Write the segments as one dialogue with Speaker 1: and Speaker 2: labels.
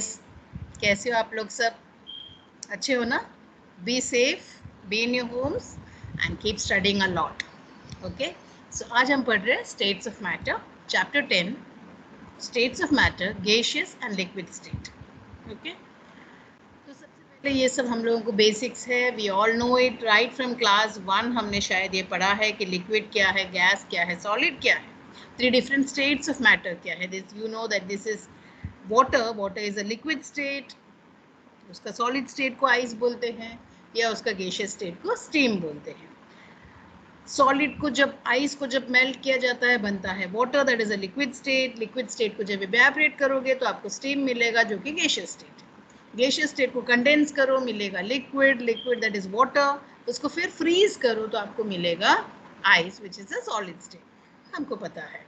Speaker 1: कैसे हो आप लोग सब? अच्छे हो ना? Be safe, be in your homes and keep studying a lot. Okay, so आज हम पढ़ रहे हैं states of matter, chapter 10, states of matter, gaseous and liquid state. Okay, तो सबसे पहले ये सब हम लोगों को बेसिक्स है. We all know it right from class 1. हमने शायद ये पढ़ा है कि लिक्विड क्या है, गैस क्या है, सॉलिड क्या है, 3 डिफरेंट स्टेट्स ऑफ मैटर क्या है. This you know that this is water is a liquid state, उसका सॉलिड स्टेट को आइस बोलते हैं या उसका गैसियस स्टेट को स्टीम बोलते हैं. सॉलिड को जब आइस को जब मेल्ट किया जाता है बनता है water, that is a liquid state. Liquid state को जब इवेपोरेट करोगे तो आपको स्टीम मिलेगा जो कि गैसियस स्टेट. गैसियस स्टेट को कंडेंस करो मिलेगा liquid, liquid that is water. उसको फिर फ्रीज करो तो आपको मिलेगा ice which is a solid state. हमको पता है.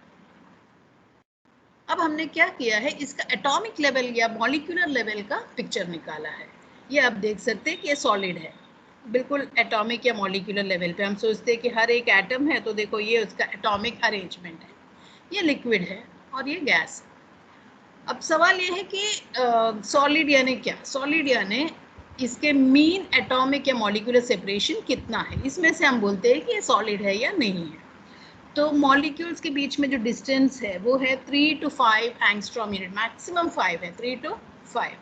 Speaker 1: अब हमने क्या किया है, इसका एटॉमिक लेवल या मॉलिक्यूलर लेवल का पिक्चर निकाला है. ये आप देख सकते हैं कि ये सॉलिड है. बिल्कुल एटॉमिक या मॉलिक्यूलर लेवल पे हम सोचते हैं कि हर एक एटम है, तो देखो ये उसका एटॉमिक अरेंजमेंट है. ये लिक्विड है और ये गैस है. अब सवाल ये है कि सॉलिड यानी क्या? सॉलिड यानी इसके मीन एटॉमिक या मॉलिक्यूलर सेपरेशन कितना है. इसमें से हम बोलते हैं कि ये सॉलिड है या नहीं है. तो मॉलिक्यूल्स के बीच में जो डिस्टेंस है वो है 3 to 5 एंगस्ट्रॉम यूनिट. मैक्सिमम 5 है, 3 to 5.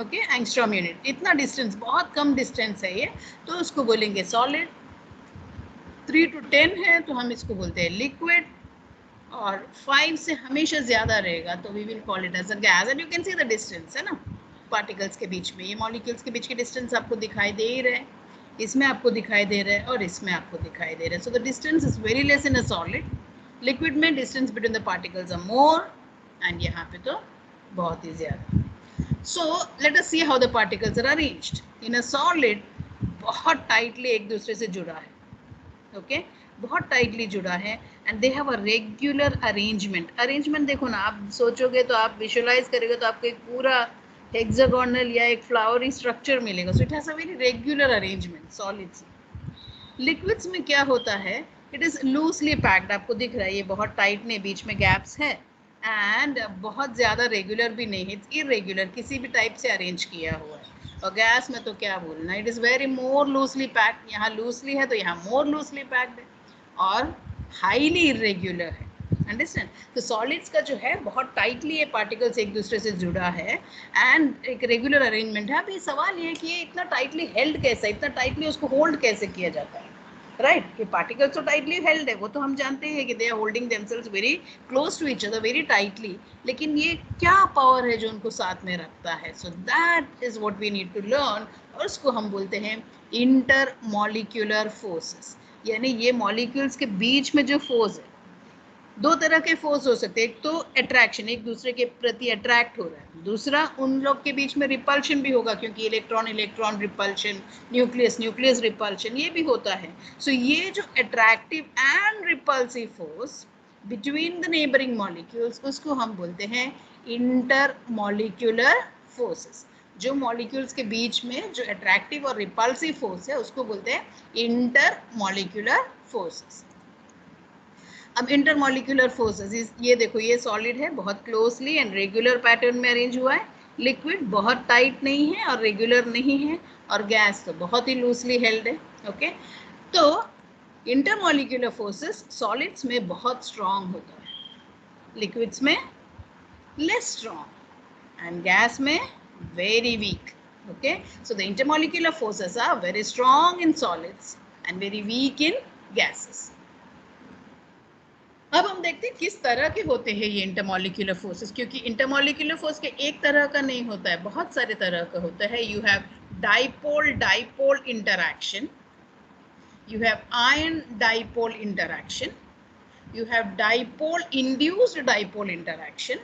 Speaker 1: Okay, angstrom unit. इतना डिस्टेंस, बहुत कम डिस्टेंस है ये, तो उसको बोलेंगे सॉलिड. 3 to 10 है तो हम इसको बोलते हैं लिक्विड, और 5 से हमेशा ज़्यादा रहेगा तो we will call it as a gas. And you can see the distance है ना पार्टिकल्स के बीच में. ये मॉलिक्यूल्स के बीच के डिस्टेंस आपको दिखाई दे ही रहे हैं, इसमें आपको दिखाई दे रहा है और इसमें आपको दिखाई दे रहा है. So the distance is very less in a solid. Liquid में distance between the particles are more, and यहाँ पे तो बहुत ही ज़्यादा. So let us see how the particles are arranged. In a solid बहुत टाइटली एक दूसरे से जुड़ा है. ओके, बहुत टाइटली जुड़ा है and they have a regular arrangement. Arrangement देखो ना, आप सोचोगे तो आप विजुअलाइज करोगे तो आपको एक पूरा हेक्सागोनल या एक फ्लावरी स्ट्रक्चर मिलेगा. So it has a very regular arrangement. Solids. Liquids में क्या होता है, इट इज लूजली पैक्ड. आपको दिख रहा है ये बहुत टाइट नहीं, बीच में गैप्स है, एंड बहुत ज़्यादा रेगुलर भी नहीं, इट्स इरेगुलर, किसी भी टाइप से अरेंज किया हुआ है. और गैस में तो क्या बोलना, it is very more loosely packed. यहाँ लूजली है तो यहाँ मोर लूजली पैक्ड है, और हाईली इरेग्युलर है. अंडरस्टैंड? तो सॉलिड्स का जो है बहुत टाइटली ये पार्टिकल्स एक दूसरे से जुड़ा है एंड एक रेगुलर अरेंजमेंट है. अभी सवाल ये है कि ये इतना टाइटली हेल्ड कैसे, इतना टाइटली उसको होल्ड कैसे किया जाता है. राइट, कि पार्टिकल्स तो टाइटली हेल्ड है, वो तो हम जानते हैं कि they are holding themselves very close to each other, very tightly. लेकिन ये क्या पावर है जो उनको साथ में रखता है? So that is what we need to learn, और उसको हम बोलते हैं इंटर मॉलिक्यूलर फोर्सेस. यानी ये मॉलिक्यूल्स के बीच में जो फोर्स है, दो तरह के फोर्स हो सकते हैं. एक तो अट्रैक्शन, एक दूसरे के प्रति अट्रैक्ट हो रहा है. दूसरा उन लोग के बीच में रिपल्शन भी होगा, क्योंकि electron electron repulsion, nucleus nucleus repulsion, ये भी होता है. सो ये जो attractive and repulsive force between the neighbouring molecules, उसको हम बोलते हैं इंटर मॉलिक्यूलर फोर्सेस. जो मॉलिक्यूल्स के बीच में जो अट्रैक्टिव और रिपल्सिव फोर्स है उसको बोलते हैं इंटर मॉलिक्यूलर फोर्सेस. अब इंटरमॉलिक्यूलर फोर्सेस, ये देखो ये सॉलिड है, बहुत क्लोजली एंड रेगुलर पैटर्न में अरेंज हुआ है. लिक्विड बहुत टाइट नहीं है और रेगुलर नहीं है, और गैस तो बहुत ही लूजली हेल्ड है. ओके, तो इंटरमॉलिक्यूलर फोर्सेस सॉलिड्स में बहुत स्ट्रॉन्ग होता है, लिक्विड्स में लेस स्ट्रॉन्ग, एंड गैस में very weak. Okay, so the intermolecular forces are very strong in solids and very weak in gases. अब हम देखते हैं किस तरह के होते हैं ये इंटरमॉलिक्यूलर फोर्सेस, क्योंकि इंटरमॉलिक्यूलर फोर्स के एक तरह का नहीं होता है, बहुत सारे तरह का होता है. You have dipole dipole interaction, you have ion dipole interaction, you have dipole induced dipole interaction,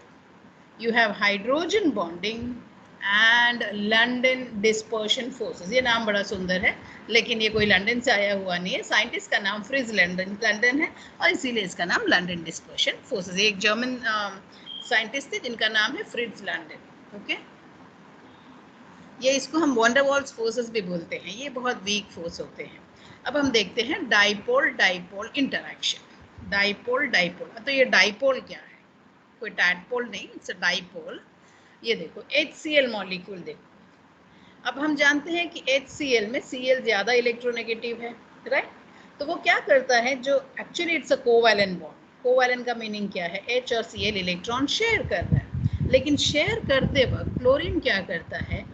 Speaker 1: you have hydrogen bonding and London dispersion forces. ये नाम बड़ा सुंदर है, लेकिन ये कोई लंदन से आया हुआ नहीं है. साइंटिस्ट का नाम फ्रिज लंदन है और इसीलिए इसका नाम लंदन डिस्पर्शन फोर्सेस. एक जर्मन साइंटिस्ट थे जिनका नाम है फ्रिज लंदन. ओके, ये इसको हम वंडरवॉल्स फोर्सेस भी बोलते हैं. ये बहुत वीक फोर्स होते हैं. अब हम देखते हैं dipole dipole interaction. Dipole dipole, तो ये डाइपोल क्या है? कोई टैडपोल नहीं, इट्स अ डाइपोल. ये देखो HCl मॉलिक्यूल देखो। अब हम जानते हैं कि HCl में Cl ज्यादा इलेक्ट्रोनेगेटिव है, राइट? तो वो क्या करता है, जो actually it's a covalent bond. Covalent का मीनिंग क्या है? H और Cl इलेक्ट्रॉन शेयर कर रहा है, लेकिन शेयर करते वक्त क्लोरीन क्या करता है,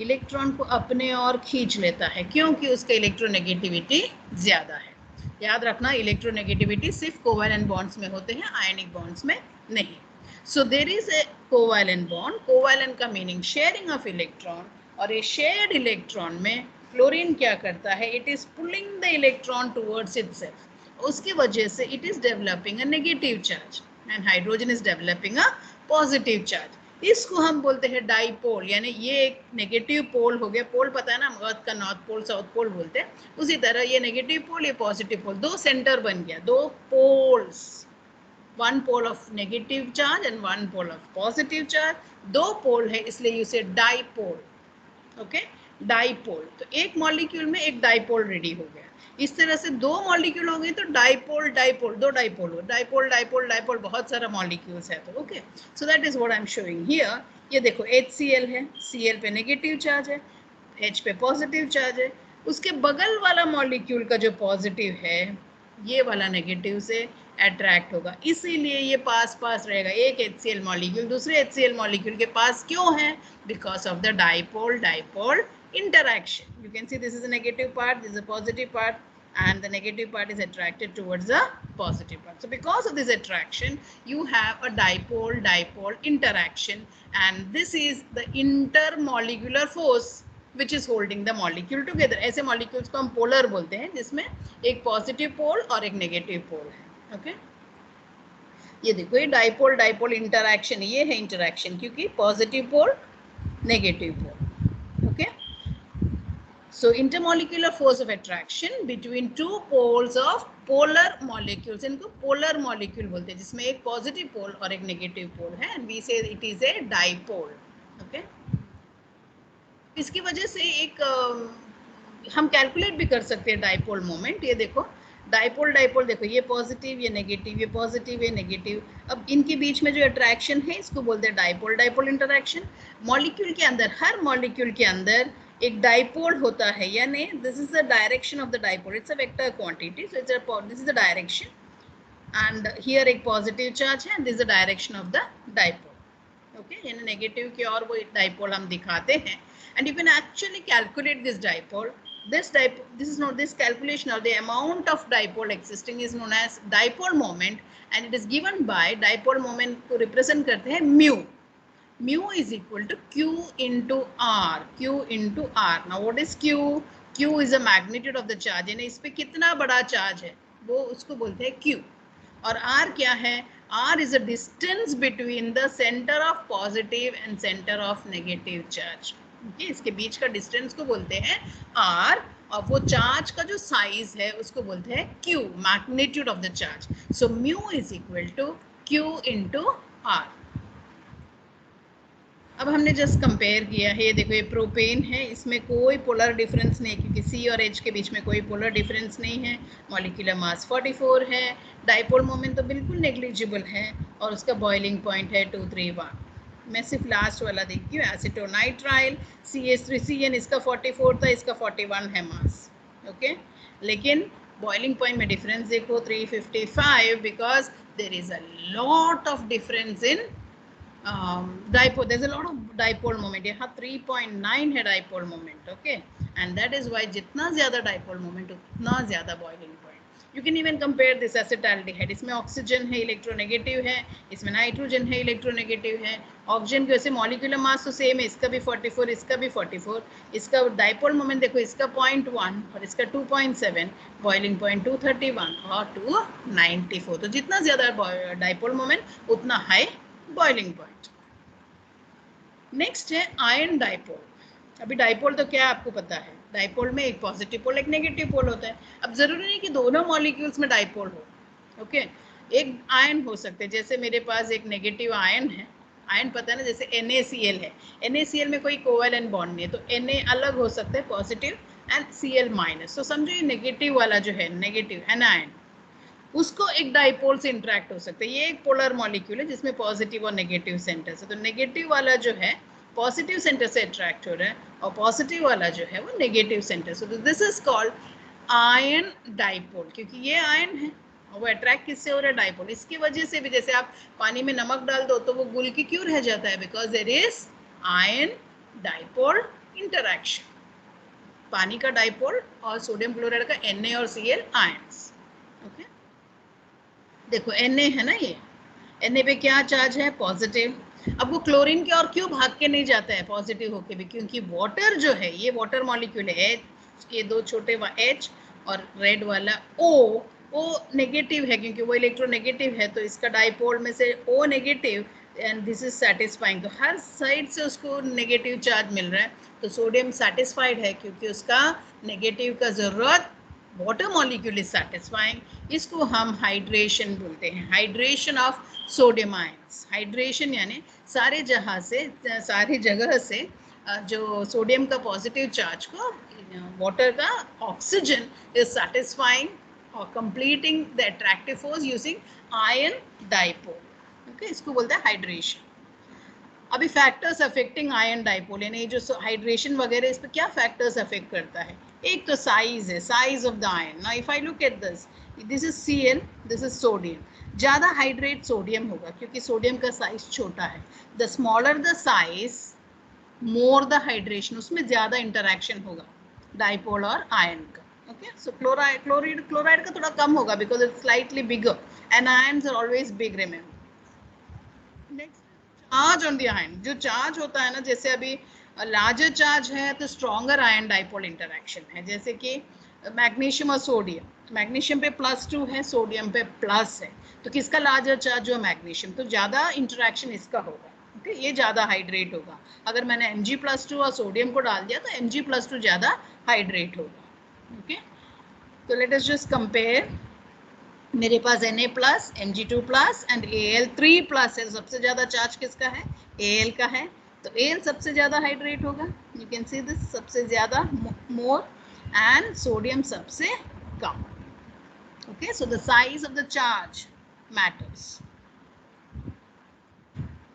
Speaker 1: इलेक्ट्रॉन को अपने ओर खींच लेता है, क्योंकि उसका इलेक्ट्रोनेगेटिविटी ज्यादा है। याद रखना, इलेक्ट्रोनेगेटिविटी सिर्फ कोवैलेंट बॉन्ड्स में होते हैं, आयनिक बॉन्ड्स में नहीं। So there is a covalent bond. Covalent का मीनिंग शेयरिंग ऑफ इलेक्ट्रॉन, और ये शेयर्ड इलेक्ट्रॉन में क्लोरीन क्या करता है, it is pulling the electron towards itself. उसकी वजह से it is developing a negative charge and hydrogen is developing a positive charge. इसको हम बोलते हैं डाइपोल, यानी ये एक नेगेटिव पोल हो गया। पोल पता है ना, अर्थ का नॉर्थ पोल साउथ पोल बोलते हैं, उसी तरह ये नेगेटिव पोल, ये पॉजिटिव पोल, दो सेंटर बन गया, दो poles, one pole of negative charge and one pole of positive charge। दो पोल है इसलिए इसे डाइपोल, ओके, डाइपोल। तो एक मॉलिक्यूल में एक डाइपोल रेडी हो गया। इस तरह से दो मॉलिक्यूल हो गए तो डाइपोल डाइपोल, दो डाइपोल हो, डाइपोल डाइपोल डाइपोल, बहुत सारा मॉलिक्यूल्स है। तो okay, so that is what I am showing here. ये देखो HCl है, Cl पे नेगेटिव चार्ज है, H पे पॉजिटिव चार्ज है। उसके बगल वाला मॉलिक्यूल का जो पॉजिटिव है, ये वाला नेगेटिव से अट्रैक्ट होगा, इसीलिए ये पास पास रहेगा। एक HCl मॉलिक्यूल दूसरे HCl मॉलिक्यूल के पास क्यों है? Because of the dipole dipole interaction। You can see this is a negative part, this is a positive part, and the negative part is attracted towards the positive part. So because of this attraction, you have a dipole dipole interaction, and this is the intermolecular force which is holding the molecule together। ऐसे molecules को हम polar बोलते हैं, जिसमें एक positive pole और एक negative pole है। ओके, ये देखो ये डाइपोल डाइपोल इंटरैक्शन, ये है इंटरैक्शन, क्योंकि positive pole negative pole. Okay, so intermolecular force of attraction between two poles of polar molecules, इनको पोलर मॉलिक्यूल बोलते हैं, जिसमें एक पॉजिटिव पोल और एक नेगेटिव पोल है, एंड वी से it is a dipole. Okay, इसकी वजह से एक हम कैलकुलेट भी कर सकते हैं डाइपोल मोमेंट। ये देखो डाइपोल डाइपोल, देखो ये पॉजिटिव ये नेगेटिव, ये पॉजिटिव ये नेगेटिव। अब इनके बीच में जो अट्रैक्शन है इसको बोलते हैं डाइपोल डाइपोल इंटरैक्शन। मॉलिक्यूल के अंदर, हर मॉलिक्यूल के अंदर एक डाइपोल होता है, यानी this is the direction of the dipole, it's a vector quantity, so it's a this is the direction, and here एक पॉजिटिव चार्ज है, this is the direction of the dipole. Okay, यानी negative की और वो dipole हम दिखाते हैं, and you can actually calculate this dipole। This is not this calculation of the amount of dipole existing is known as dipole moment, and it is given by dipole moment को represent करते हैं mu। Mu is equal to Q into R, Q into R। Now what is Q? Q is the magnitude of the charge, यानी इस पे कितना बड़ा charge है वो उसको बोलते हैं Q। और R क्या है? R is a distance between the center of positive and center of negative charge। इसके बीच का डिस्टेंस को बोलते हैं R, और वो चार्ज का जो साइज है उसको बोलते हैं Q, magnitude of the charge. So mu is equal to Q into R। अब हमने जस्ट कंपेयर किया है, ये देखो ये प्रोपेन है, इसमें कोई पोलर डिफरेंस नहीं, क्योंकि C और H के बीच में कोई पोलर डिफरेंस नहीं है। मॉलिक्यूलर मास 44 है, डाइपोल मोमेंट तो बिल्कुल नेग्लिजिबल है, और उसका बॉइलिंग पॉइंट है 231। मैं सिर्फ लास्ट वाला देखती हूँ, एसिटोनाइट्राइल CH3CN, इसका 44 था, इसका 41 है मास। ओके, लेकिन बॉइलिंग पॉइंट में डिफरेंस देखो 355, because there is a lot of difference in dipole, there is a lot of dipole moment. यहाँ 3.9 है dipole moment. Okay, and that is why जितना ज्यादा डाइपोल मोमेंट उतना ज्यादा boiling point. You can even compare this acetaldehyde, इसमें oxygen है electronegative है, इसमें नाइट्रोजन है इलेक्ट्रोनेगेटिव है। ऑक्सीजन की वैसे मॉलिक्यूलर मास तो सेम है, इसका भी 44 इसका भी 44, इसका डाइपोल मोमेंट देखो, इसका 0.1 और इसका 2.7, बॉइलिंग पॉइंट 231 और 294। तो जितना ज्यादा डाइपोल मोमेंट उतना हाई बॉइलिंग पॉइंट। नेक्स्ट है आयन डाइपोल। अभी डाइपोल तो क्या आपको पता है, डाइपोल में एक पॉजिटिव पोल एक नेगेटिव पोल होता है। अब जरूरी नहीं कि दोनों मॉलिक्यूल्स में डाइपोल हो। ओके, एक आयन हो सकते हैं, जैसे मेरे पास एक नेगेटिव आयन है, आयन पता है ना, जैसे NaCl है, NaCl में कोई कोवैलेंट बॉन्ड नहीं है, तो Na अलग हो सकता है पॉजिटिव एंड Cl माइनस। तो समझो ये नेगेटिव वाला जो है नेगेटिव एनायन, उसको एक डाइपोल से इंटरेक्ट हो सकता है। ये एक पोलर मॉलिक्यूल है जिसमें पॉजिटिव और नेगेटिव सेंटर्स है। तो नेगेटिव वाला जो है पॉजिटिव सेंटर से अट्रैक्ट हो रहा है और पॉजिटिव वाला जो है वो नेगेटिव सेंटर से। तो this is called ion dipole, क्योंकि ये आयन है और वो अट्रैक्ट किससे हो रहा है? डाइपोल। इसकी वजह से भी जैसे आप पानी में नमक डाल दो तो वो घुल के क्यों रह जाता है? Because there is ion dipole interaction. पानी का डाइपोल और सोडियम क्लोराइड का Na और Cl आयंस। ओके, देखो Na है ना, ये Na पे क्या चार्ज है? पॉजिटिव। अब वो क्लोरीन के और क्यों भाग के नहीं जाता है पॉजिटिव होके भी? क्योंकि वाटर जो है ये वाटर मॉलिक्यूल है, ये दो छोटे H और रेड वाला O, वो नेगेटिव है क्योंकि वो इलेक्ट्रोनेगेटिव है, तो इसका डाइपोल में से O negative and this is satisfying. तो हर साइड से उसको नेगेटिव चार्ज मिल रहा है, तो सोडियम सेटिस्फाइड है क्योंकि उसका नेगेटिव का जरूरत वाटर मॉलिक्यूल इज सेटिस्फाइंग। इसको हम हाइड्रेशन बोलते हैं, hydration of sodium ions. Hydration यानी सारे जगह से जो सोडियम का पॉजिटिव चार्ज को वाटर का ऑक्सीजन इज सेटिस्फाइंग और completing the attractive force using ion dipole. Okay, इसको बोलते हैं हाइड्रेशन। अभी फैक्टर्स अफेक्टिंग आयन डाइपोल, यानी जो हाइड्रेशन वगैरह इस पर क्या फैक्टर्स अफेक्ट करता है? एक तो साइज है, size of the ion. Now if I look at this, this is Cl, this is sodium. ज़्यादा हाइड्रेट सोडियम होगा क्योंकि सोडियम का साइज छोटा है। The smaller the size more the hydration, उसमें ज़्यादा इंटरेक्शन होगा डाइपोल और आयन का। ओके, सो क्लोराइड का थोड़ा कम होगा because it's slightly bigger and ions are always big, remember. Next, charge on the ion. जो चार्ज होता है ना, जैसे अभी लार्जर चार्ज है तो स्ट्रॉन्गर आयन डाइपोल इंटरेक्शन है, जैसे कि मैग्नीशियम और सोडियम। मैग्नीशियम पे +2 है, सोडियम पे प्लस है, तो किसका लार्जर चार्ज? जो मैग्नीशियम, तो ज़्यादा इंटरेक्शन इसका होगा। ओके, ये ज़्यादा हाइड्रेट होगा। अगर मैंने Mg+2 और सोडियम को डाल दिया तो Mg+2 ज़्यादा हाइड्रेट होगा। ओके, तो लेट अस जस्ट कंपेयर। मेरे पास Na+, Mg2+ एंड Al3+ है। सबसे ज्यादा चार्ज किसका है? Al का है, तो Al सबसे ज्यादा हाइड्रेट होगा। यू कैन सी दिस, सबसे ज्यादा मोर एंड सोडियम सबसे कम। Okay, so the size of the charge matters.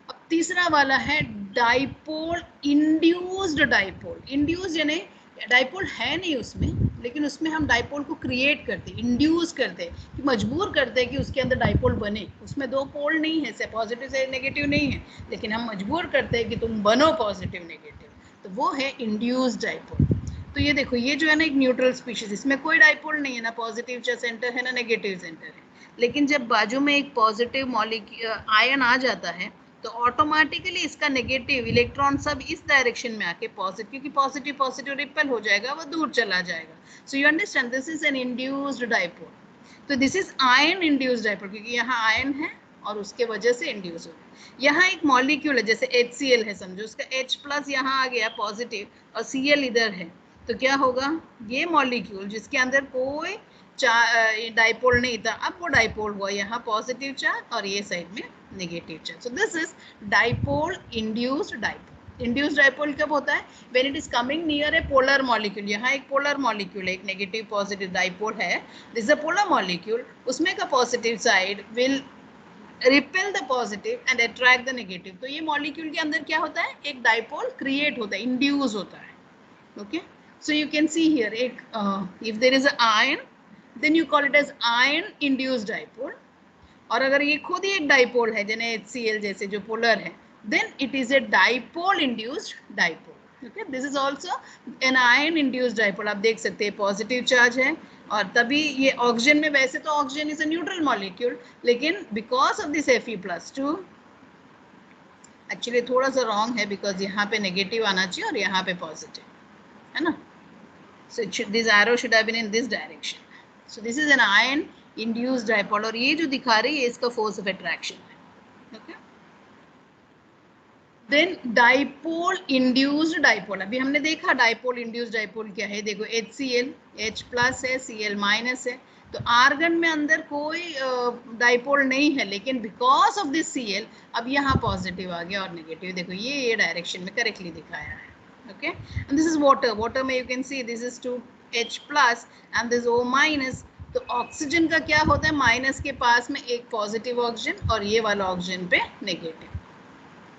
Speaker 1: अब तीसरा वाला है डाइपोल इंड्यूस्ड डाइपोल। इंड्यूस्ड यानी डाइपोल है नहीं उसमें, लेकिन उसमें हम डाइपोल को क्रिएट करते, इंड्यूस करते, कि मजबूर करते हैं कि उसके अंदर डाइपोल बने। उसमें दो पोल नहीं है, से पॉजिटिव से नेगेटिव नहीं है, लेकिन हम मजबूर करते हैं कि तुम बनो पॉजिटिव नेगेटिव, तो वो है इंड्यूस्ड डाइपोल। तो ये देखो, ये जो है ना एक न्यूट्रल स्पीशीज, इसमें कोई डाइपोल नहीं है, ना पॉजिटिव सेंटर है ना नेगेटिव सेंटर है, लेकिन जब बाजू में एक पॉजिटिव मॉलिक्यूल आयन आ जाता है तो ऑटोमेटिकली इसका नेगेटिव इलेक्ट्रॉन सब इस डायरेक्शन में आके पॉजिटिव, क्योंकि पॉजिटिव पॉजिटिव रिपेल हो जाएगा, वो दूर चला जाएगा। So you understand, this is an induced dipole. तो this is ion induced dipole, क्योंकि यहाँ आयन है और उसके वजह से इंड्यूस हो गया। यहाँ एक मॉलिक्यूल है, जैसे HCl है, समझो उसका H+ यहाँ आ गया पॉजिटिव और Cl इधर है, तो क्या होगा? ये मॉलिक्यूल जिसके अंदर कोई डाइपोल नहीं था, अब वो डाइपोल हुआ, यहाँ पॉजिटिव चार्ज और ये साइड में negative charge. So this is dipole induced dipole. Induced dipole कब होता है? When it is coming near A polar molecule. यहाँ एक पोलर मॉलिक्यूल है, एक नेगेटिव पॉजिटिव डाइपोल है, this is a polar molecule, उसमें का positive side will repel the positive and attract the negative. तो ये मॉलिक्यूल के अंदर क्या होता है? एक डाइपोल क्रिएट होता है, इंड्यूस होता है। Okay, so you can see here एक if there is a ion, then you call it as ion induced dipole, और अगर ये खुद ही एक डाइपोल है जैसे HCl जैसे जो पोलर है, then it is a dipole induced dipole। okay, this is also an ion induced dipole। आप देख सकते हैं पॉजिटिव चार्ज है और तभी ये ऑक्सीजन में, वैसे तो oxygen is a neutral molecule, लेकिन because of this Fe+2, actually थोड़ा सा रॉन्ग है बिकॉज यहाँ पे नेगेटिव आना चाहिए और यहाँ पे पॉजिटिव है ना, so this arrow should have been in this direction। so this is an ion induced dipole, और ये जो दिखा रही है इसका फोर्स ऑफ अट्रैक्शन है। okay, then dipole induced dipole। अभी हमने देखा डाइपोल इंड्यूस्ड डाइपोल क्या है, देखो HCl H+ है, Cl- है, तो आर्गन में अंदर कोई डाइपोल नहीं है, लेकिन बिकॉज ऑफ दिस Cl अब यहाँ पॉजिटिव आ गया और नेगेटिव, देखो ये डायरेक्शन में करेक्टली दिखाया है। okay, and this is water। water में you can see this is 2H+ and this O-, तो ऑक्सीजन का क्या होता है, माइनस के पास में एक पॉजिटिव ऑक्सीजन और ये वाला ऑक्सीजन पे नेगेटिव,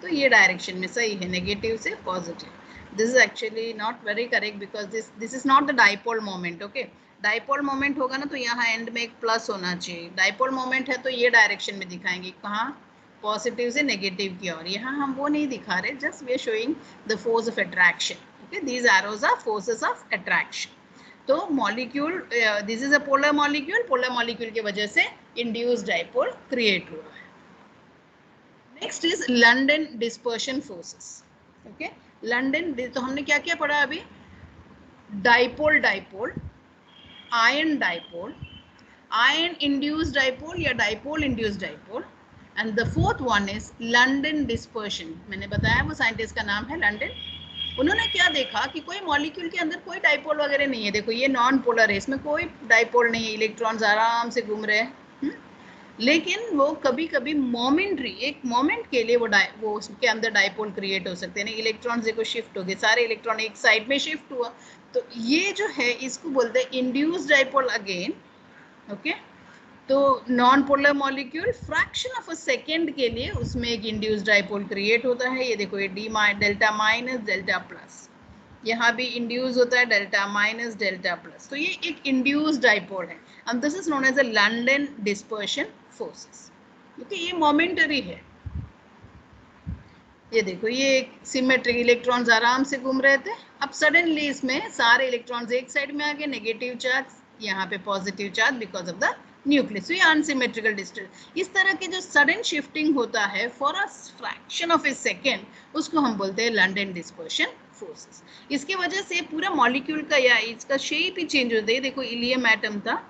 Speaker 1: तो ये डायरेक्शन में सही है, नेगेटिव से positive. This is actually not very correct because this is not the dipole moment. Okay, dipole moment होगा ना तो यहाँ एंड में एक प्लस होना चाहिए. डाइपोल मोमेंट है तो ये डायरेक्शन में दिखाएंगे, कहाँ, पॉजिटिव से नेगेटिव की ओर. यहाँ हम वो नहीं दिखा रहे, just we are showing the force of attraction. Okay, these arrows are forces of attraction. तो molecule, this is a polar molecule की वजह से इंड्यूस्ड डाइपोल क्रिएट हुआ है. Next is London dispersion forces. Okay, London, तो हमने क्या क्या पढ़ा अभी, dipole, ion dipole, ion induced dipole या dipole induced dipole, and the fourth one is London dispersion. मैंने बताया वो साइंटिस्ट का नाम है लंडन. उन्होंने क्या देखा कि कोई मॉलिक्यूल के अंदर कोई डाइपोल वगैरह नहीं है. देखो ये नॉन पोलर है, इसमें कोई डाइपोल नहीं है, इलेक्ट्रॉन्स आराम से घूम रहे हैं. लेकिन वो कभी कभी मोमेंटरी, एक मोमेंट के लिए वो उसके अंदर डाइपोल क्रिएट हो सकते हैं. इलेक्ट्रॉन देखो शिफ्ट हो गए, सारे इलेक्ट्रॉन एक साइड में शिफ्ट हुआ, तो ये जो है इसको बोलते हैं इंड्यूस्ड डाइपोल अगेन. ओके, तो non polar molecule fraction of a second के लिए उसमें एक इंड्यूस्ड डाइपोल क्रिएट होता है. ये देखो ये डेल्टा माइनस डेल्टा प्लस, यहाँ भी इंड्यूस होता है डेल्टा माइनस डेल्टा प्लस, तो ये एक इंड्यूस्ड डाइपोल है. And this is known as a London dispersion forces. क्योंकि ये मोमेंटरी है. ये देखो ये एक सिमेट्रिक, इलेक्ट्रॉन्स आराम से घूम रहे थे, अब सडनली इसमें सारे इलेक्ट्रॉन्स एक साइड में आ गए, नेगेटिव चार्ज, यहाँ पे positive charge because of the nucleus. ये अनसिमेट्रिकल डिस्टेंस. इस तरह की जो सडन शिफ्टिंग होता है for a fraction of A second, उसको हम बोलते हैं लंडन डिस्पर्शन फोर्सेस. इसकी वजह से पूरा मॉलिक्यूल का या इसका शेप ही चेंज होता है. देखो हीलियम एटम था,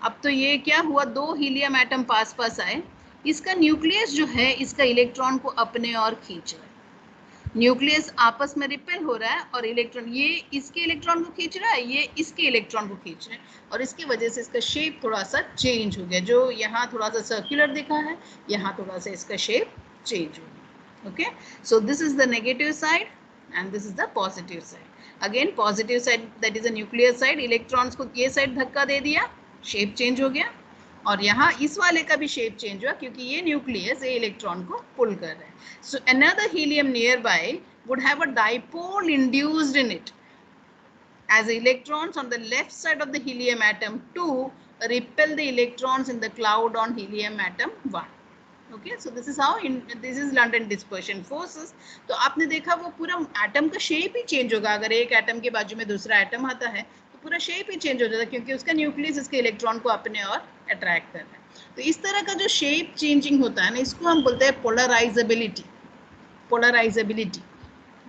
Speaker 1: अब तो ये क्या हुआ, दो हीलियम एटम पास पास आए, इसका न्यूक्लियस जो है इसका इलेक्ट्रॉन को अपने ओर खींच रहा है. न्यूक्लियस आपस में रिपेल हो रहा है और इलेक्ट्रॉन ये इसके इलेक्ट्रॉन को खींच रहा है, ये इसके इलेक्ट्रॉन को खींच रहे हैं, और इसकी वजह से इसका शेप थोड़ा सा चेंज हो गया. जो यहाँ थोड़ा सा सर्कुलर दिखा है, यहाँ थोड़ा सा इसका शेप चेंज हो गया. Okay, so this is the negative side and this is the positive side. Again positive side, that is a nuclear side, electrons को ये साइड धक्का दे दिया, शेप चेंज हो गया, और यहाँ इस वाले का भी शेप चेंज हुआ क्योंकि ये न्यूक्लियस ये इलेक्ट्रॉन को पुल कर रहा है. सो another helium nearby would have a dipole induced in it as electrons on the left side of the helium atom 2 repel the electrons in the cloud on helium atom 1. Okay, so this is how this is London dispersion forces. तो आपने देखा वो पूरा atom का shape ही change होगा. अगर एक atom के बाजू में दूसरा एटम आता है तो पूरा शेप ही चेंज हो जाता है क्योंकि उसका न्यूक्लियस इसके इलेक्ट्रॉन को अपने और अट्रैक्ट कर रहा है. तो इस तरह का जो शेप चेंजिंग होता है ना, इसको हम बोलते हैं polarisability.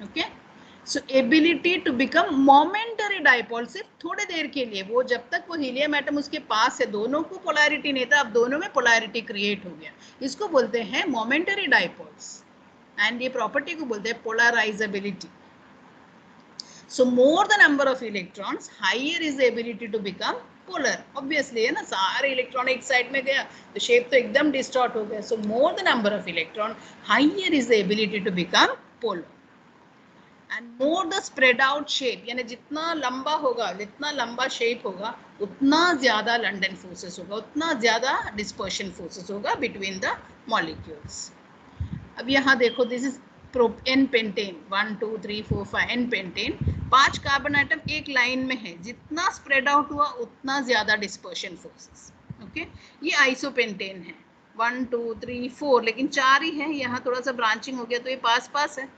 Speaker 1: Okay, so ability to become momentary dipole, सिर्फ थोड़े देर के लिए. वो जब तक वो हीलियम एटम उसके पास है, दोनों को पोलैरिटी नहीं था, अब दोनों में पोलैरिटी क्रिएट हो गया, इसको बोलते हैं मोमेंटरी डाइपोल्स. एंड ये प्रॉपर्टी को बोलते हैं polarisability. So more the number of electrons, higher is the ability to become polar. Obviously है ना, सारे इलेक्ट्रॉन एक साइड में गया तो शेप तो एकदम डिस्टॉर्ट हो गया. So more the number of electron, higher is the ability to become polar. And more the spread out shape, यानी जितना लंबा होगा, जितना लंबा शेप होगा, उतना ज्यादा लंडन फोर्सेस होगा, उतना ज्यादा डिस्पर्शन फोर्सेस होगा बिटवीन द मॉलिक्यूल्स. अब यहाँ देखो, this is n pentane, 1 2 3 4 5 n pentane, 5 carbon atom एक लाइन में है. जितना स्प्रेड आउट हुआ उतना ज्यादा डिस्पर्शन फोर्सेस. ओके, ये आइसोपेंटेन है, 1 2 3 4, लेकिन 4 ही है. यहाँ थोड़ा सा ब्रांचिंग हो गया तो ये पास पास है.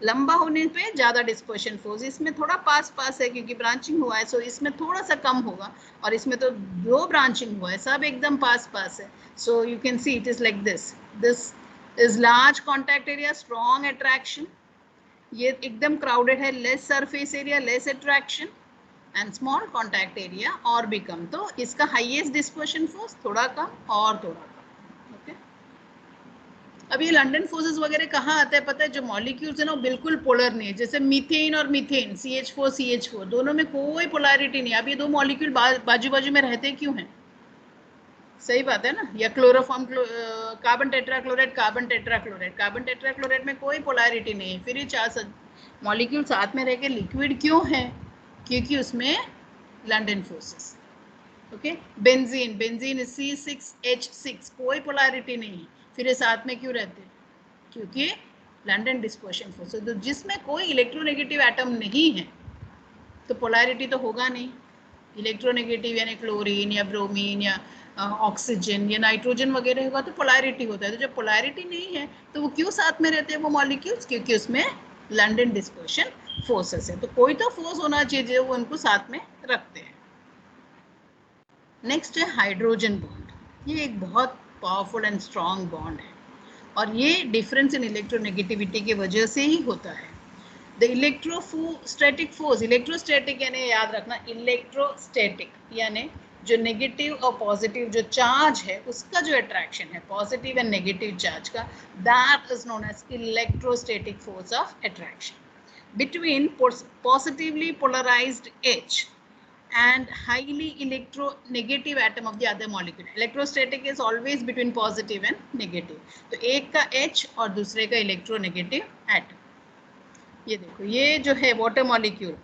Speaker 1: लंबा होने पे ज्यादा डिस्पर्शन फोर्स, इसमें थोड़ा पास पास है क्योंकि ब्रांचिंग हुआ है, सो इसमें थोड़ा सा कम होगा, और इसमें तो दो ब्रांचिंग हुआ है, सब एकदम पास पास है. सो you can see it is like this. This is large contact area, strong attraction. ये एकदम क्राउडेड है, less surface area, less attraction, and small contact area और भी कम. तो इसका हाईएस्ट डिस्पर्शन फोर्स थोड़ा कम और थोड़ा कम. अब ये लंडन फोर्सेस वगैरह कहाँ आता है पता है? जो मॉलिक्यूल्स है ना बिल्कुल पोलर नहीं है, जैसे मीथेन और मीथेन, CH4 दोनों में कोई पोलैरिटी नहीं. अब ये दो मॉलिक्यूल बाजू बाजू में रहते क्यों हैं? सही बात है ना. या क्लोरोफॉर्म, कार्बन टेट्राक्लोराइड में कोई पोलैरिटी नहीं है, फिर ये 4 मॉलिक्यूल साथ में रह के लिक्विड क्यों है? क्योंकि उसमें London forces. Okay. Benzene, benzene is C6H6, कोई पोलैरिटी नहीं है, फिर ये साथ में क्यों रहते हैं? क्योंकि लंडन डिस्पर्शन फोर्स, तो जिसमें कोई इलेक्ट्रोनेगेटिव एटम नहीं है तो पोलैरिटी तो होगा नहीं। इलेक्ट्रोनेगेटिव यानी क्लोरीन या ब्रोमीन या ऑक्सीजन या नाइट्रोजन वगैरह होगा तो पोलैरिटी होता है। तो जब पोलैरिटी नहीं है तो वो क्यों साथ में रहते हैं वो मॉलिक्यूल्स? क्योंकि उसमें लंडन डिस्पर्शन फोर्सेस है। तो कोई तो फोर्स होना चाहिए जो वो उनको साथ में रखते हैं। नेक्स्ट है हाइड्रोजन बॉन्ड। ये एक बहुत पावरफुल एंड स्ट्रॉन्ग बॉन्ड है और ये डिफरेंस इन इलेक्ट्रोनेगेटिविटी की वजह से ही होता है। द इलेक्ट्रोस्टैटिक फोर्स, इलेक्ट्रोस्टैटिक यानी याद रखना इलेक्ट्रोस्टैटिक यानी जो नेगेटिव और पॉजिटिव जो चार्ज है उसका जो अट्रैक्शन है, पॉजिटिव एंड नेगेटिव चार्ज का, that is known as electrostatic force of attraction between positively polarised H and highly electronegative atom of the other molecule. Electrostatic is always between positive and negative. तो एक का H और दूसरे का electronegative atom. ये देखो, ये जो है वाटर मॉलिक्यूल,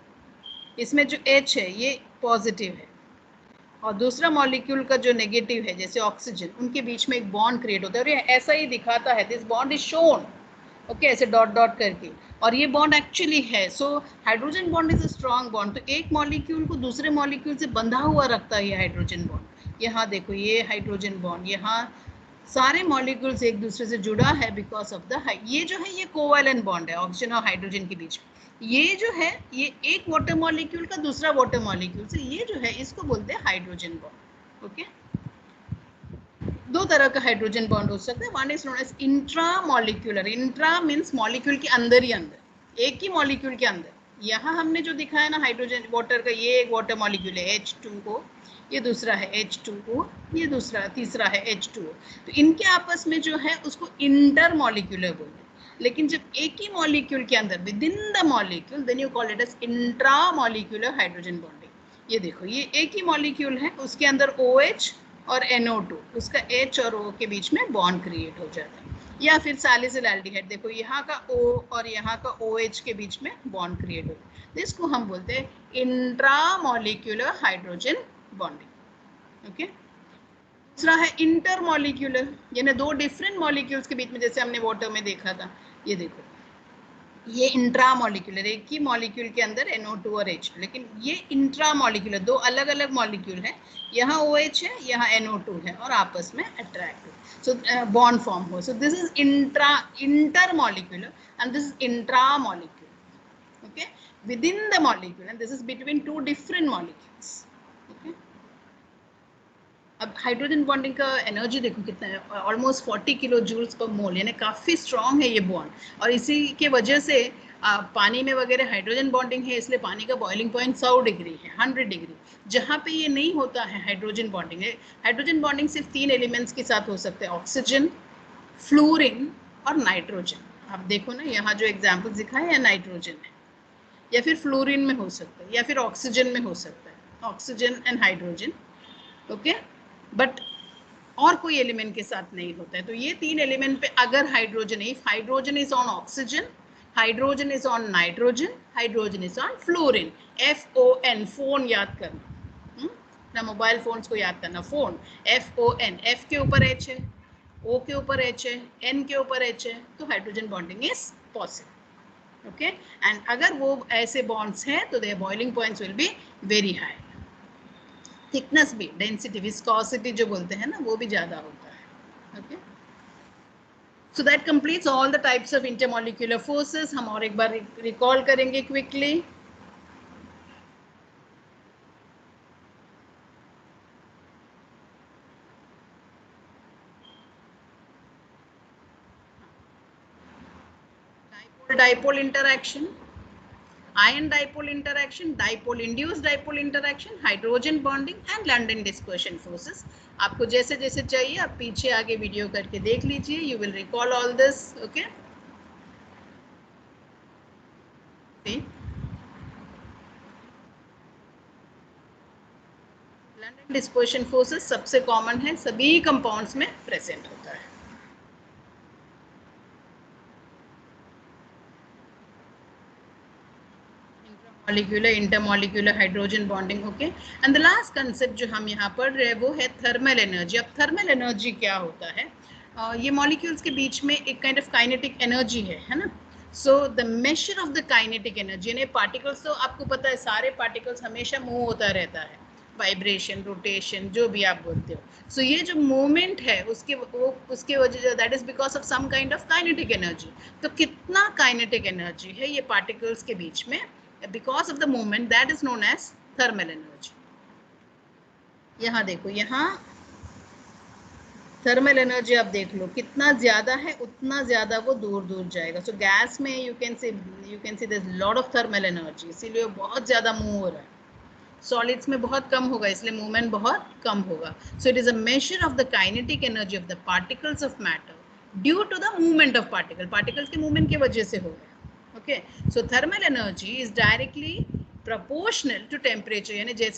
Speaker 1: इसमें जो H है ये पॉजिटिव है और दूसरा मॉलिक्यूल का जो नेगेटिव है जैसे ऑक्सीजन, उनके बीच में एक बॉन्ड क्रिएट होता है और ये ऐसा ही दिखाता है, this bond is shown, okay, ऐसे डॉट डॉट करके, और ये बॉन्ड एक्चुअली है। So hydrogen bond is a strong bond, तो एक मॉलिक्यूल को दूसरे मॉलिक्यूल से बंधा हुआ रखता है ये हाइड्रोजन बॉन्ड। यहाँ देखो ये हाइड्रोजन बॉन्ड, यहाँ सारे मॉलिक्यूल्स एक दूसरे से जुड़ा है बिकॉज ऑफ द, ये जो है ये कोवैलेंट बॉन्ड है ऑक्सीजन और हाइड्रोजन के बीच में। ये जो है ये एक वाटर मॉलिक्यूल का दूसरा वाटर मॉलिक्यूल से, ये जो है इसको बोलते हैं हाइड्रोजन बॉन्ड। ओके, दो तरह का हाइड्रोजन बॉन्ड हो सकता है। One is known as intramolecular, intra means molecule के अंदर ही अंदर, एक ही मॉलिक्यूल के अंदर। यहाँ हमने जो दिखाया ना हाइड्रोजन वाटर का, ये एक वाटर मॉलिक्यूल है H2O, ये दूसरा है H2O, ये दूसरा तीसरा है H2O। तो इनके आपस में जो है उसको इंटर मॉलिक्यूलर बोलते हैं। लेकिन जब एक ही मॉलिक्यूल के अंदर within the molecule, then you call it as intramolecular hydrogen bonding. ये देखो ये एक ही मॉलिक्यूल है, उसके अंदर OH और NO2, उसका H और O के बीच में बॉन्ड क्रिएट हो जाता है। या फिर सैलिसिलैल्डिहाइड, देखो यहाँ का O और यहाँ का OH के बीच में बॉन्ड क्रिएट होता है, जिसको हम बोलते हैं इंट्रामॉलिक्यूलर हाइड्रोजन बॉन्डिंग। ओके, दूसरा है इंटरमॉलिक्यूलर, यानी दो डिफरेंट मॉलिक्यूल्स के बीच में, जैसे हमने वाटर में देखा था। ये देखो ये इंट्रामॉलिक्यूलर, एक ही मॉलिक्यूल के अंदर NO2 और H, लेकिन ये इंट्रामॉलिक्यूलर दो अलग अलग मॉलिक्यूल है, यहाँ OH है यहाँ NO2 है और आपस में अट्रैक्ट हो, सो बॉन्ड फॉर्म हो। So this is intermolecular and this is intramolecular. Okay, with in the molecule and this is between two different molecules. Okay, अब हाइड्रोजन बॉन्डिंग का एनर्जी देखो कितना है, ऑलमोस्ट 40 किलो जूल्स पर मोल, यानी काफ़ी strong है ये बॉन्ड। और इसी के वजह से पानी में वगैरह हाइड्रोजन बॉन्डिंग है, इसलिए पानी का बॉइलिंग पॉइंट 100 डिग्री है, 100 डिग्री। जहाँ पे ये नहीं होता है हाइड्रोजन बॉन्डिंग है, हाइड्रोजन बॉन्डिंग सिर्फ 3 एलिमेंट्स के साथ हो सकते हैं, ऑक्सीजन, फ्लोरीन और नाइट्रोजन। आप देखो ना यहाँ जो एग्जाम्पल दिखा है नाइट्रोजन है, या फिर फ्लोरीन में हो सकता है, या फिर ऑक्सीजन में हो सकता है, oxygen and hydrogen. Okay, but और कोई एलिमेंट के साथ नहीं होता है। तो ये 3 एलिमेंट पे अगर hydrogen, if hydrogen is on oxygen, hydrogen is on nitrogen, hydrogen is on fluorine, FON, phone याद करना ना, मोबाइल फोन्स को याद करना, फोन FON, F के ऊपर H है, O के ऊपर H है, N के ऊपर H है, तो hydrogen bonding is possible. Okay, and अगर वो ऐसे बॉन्ड्स हैं तो there boiling points will be very high, thickness भी, डेंसिटी, विस्कोसिटी जो बोलते हैं ना, वो भी ज्यादा होता है। Okay, so that completes all the types of intermolecular forces. हम और एक बार रिकॉल करेंगे quickly. Dipole interaction, ion dipole interaction, dipole induced dipole interaction, hydrogen bonding and London dispersion forces. आपको जैसे जैसे चाहिए आप पीछे आगे वीडियो करके देख लीजिए, you will recall all this. Okay, London dispersion forces सबसे कॉमन है, सभी कंपाउंड्स में प्रेजेंट होता है। Molecular intermolecular hydrogen bonding, okay. And the last concept जो हम यहाँ पढ़ रहे हैं वो है थर्मल एनर्जी। अब थर्मल एनर्जी क्या होता है? ये मॉलिक्यूल्स के बीच में एक काइंड ऑफ काइनेटिक एनर्जी है ना। So the major of the kinetic energy, यानी पार्टिकल्स तो आपको पता है सारे पार्टिकल्स हमेशा मूव होता रहता है, वाइब्रेशन, रोटेशन, जो भी आप बोलते हो। सो ये जो मूवमेंट है उसके वजह, that is because of some kind of kinetic energy. तो कितना काइनेटिक एनर्जी है ये पार्टिकल्स के बीच में because of the movement, that is known as thermal energy. यहाँ देखो, यहाँ थर्मल एनर्जी आप देख लो, कितना ज्यादा है उतना ज्यादा वो दूर दूर जाएगा। सो गैस में you can see there is lot of thermal energy, इसीलिए बहुत ज्यादा मूव हो रहा है। सॉलिड्स में बहुत कम होगा, इसलिए मूवमेंट बहुत कम होगा। So it is a measure of the kinetic energy of the particles of matter due to the movement of particle, particles के मूवमेंट की वजह से हो गया। Okay, so thermal energy is directly proportional to temperature, यानी जैसे